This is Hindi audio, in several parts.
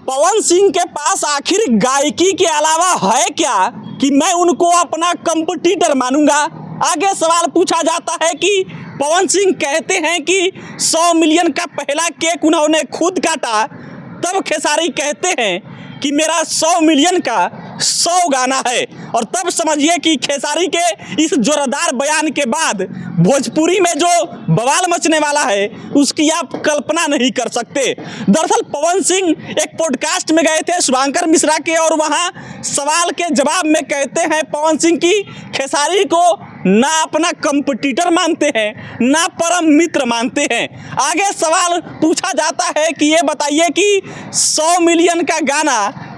पवन सिंह के पास आखिर गायकी के अलावा है क्या कि मैं उनको अपना कंपटीटर मानूंगा। आगे सवाल पूछा जाता है कि पवन सिंह कहते हैं कि 100 मिलियन का पहला केक उन्होंने खुद काटा, तब खेसारी कहते हैं कि मेरा 100 मिलियन का 100 गाना है। और तब समझिए कि खेसारी के इस जोरदार बयान के बाद भोजपुरी में जो बवाल मचने वाला है उसकी आप कल्पना नहीं कर सकते। दरअसल पवन सिंह एक पॉडकास्ट में गए थे शुभांकर मिश्रा के, और वहां सवाल के जवाब में कहते हैं पवन सिंह की खेसारी को ना अपना कंपटीटर मानते हैं ना परम मित्र मानते हैं। आगे सवाल पूछा जाता है कि ये बताइए कि 100 मिलियन का गाना,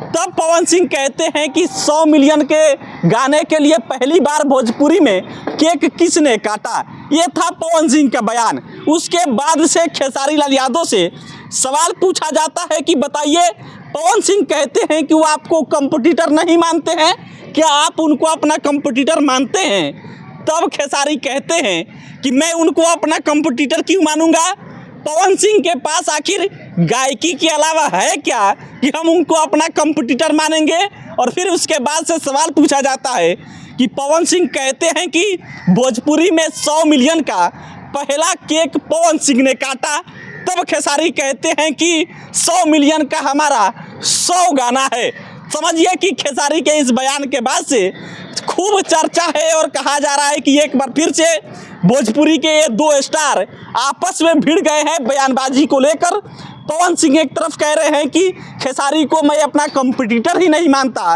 तब पवन सिंह कहते हैं कि 100 मिलियन के गाने के लिए पहली बार भोजपुरी में केक किसने काटा। ये था पवन सिंह का बयान। उसके बाद से खेसारी लाल यादव से सवाल पूछा जाता है कि बताइए, पवन सिंह कहते हैं कि वो आपको कंपटीटर नहीं मानते हैं, क्या आप उनको अपना कंपटीटर मानते हैं। तब खेसारी कहते हैं कि मैं उनको अपना कंपटीटर क्यों मानूंगा। पवन सिंह के पास आखिर गायकी के अलावा है क्या कि हम उनको अपना कंपटीटर मानेंगे। और फिर उसके बाद से सवाल पूछा जाता है कि पवन सिंह कहते हैं कि भोजपुरी में 100 मिलियन का पहला केक पवन सिंह ने काटा, तब खेसारी कहते हैं कि 100 मिलियन का हमारा 100 गाना है। समझिए कि खेसारी के इस बयान के बाद से खूब चर्चा है और कहा जा रहा है कि एक बार फिर से भोजपुरी के ये दो स्टार आपस में भिड़ गए हैं बयानबाजी को लेकर। पवन सिंह एक तरफ कह रहे हैं कि खेसारी को मैं अपना कंपटीटर ही नहीं मानता,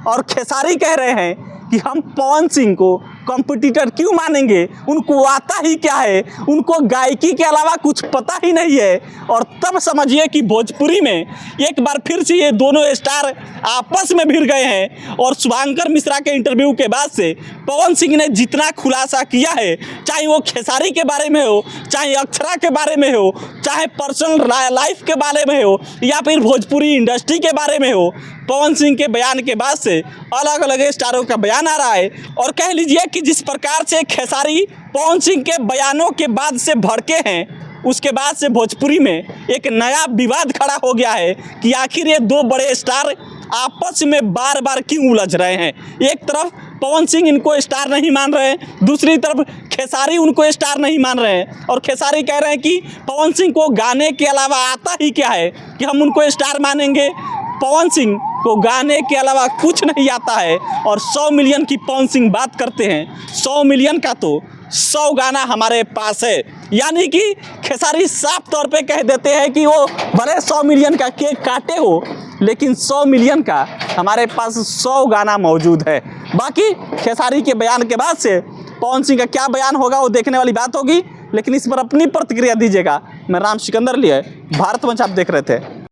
और खेसारी कह रहे हैं कि हम पवन सिंह को कंपटीटर क्यों मानेंगे, उनको आता ही क्या है, उनको गायकी के अलावा कुछ पता ही नहीं है। और तब समझिए कि भोजपुरी में एक बार फिर से ये दोनों स्टार आपस में भिड़ गए हैं। और शुभांकर मिश्रा के इंटरव्यू के बाद से पवन सिंह ने जितना खुलासा किया है, चाहे वो खेसारी के बारे में हो, चाहे अक्षरा के बारे में हो, चाहे पर्सनल लाइफ के बारे में हो, या फिर भोजपुरी इंडस्ट्री के बारे में हो, पवन सिंह के बयान के बाद से अलग अलग स्टारों का बयान आ रहा है। और कह लीजिए कि जिस प्रकार से खेसारी पवन सिंह के बयानों के बाद से भड़के हैं, उसके बाद से भोजपुरी में एक नया विवाद खड़ा हो गया है कि आखिर ये दो बड़े स्टार आपस में बार बार क्यों उलझ रहे हैं। एक तरफ पवन सिंह इनको स्टार नहीं मान रहे हैं, दूसरी तरफ खेसारी उनको स्टार नहीं मान रहे हैं। और खेसारी कह रहे हैं कि पवन सिंह को गाने के अलावा आता ही क्या है कि हम उनको स्टार मानेंगे। पवन सिंह को गाने के अलावा कुछ नहीं आता है। और 100 मिलियन की पवन सिंह बात करते हैं, 100 मिलियन का तो 100 गाना हमारे पास है। यानी कि खेसारी साफ तौर पे कह देते हैं कि वो भले 100 मिलियन का केक काटे हो, लेकिन 100 मिलियन का हमारे पास 100 गाना मौजूद है। बाकी खेसारी के बयान के बाद से पवन सिंह का क्या बयान होगा वो देखने वाली बात होगी, लेकिन इस पर अपनी प्रतिक्रिया दीजिएगा। मैं राम सिकंदर लिए भारत मंच आप देख रहे थे।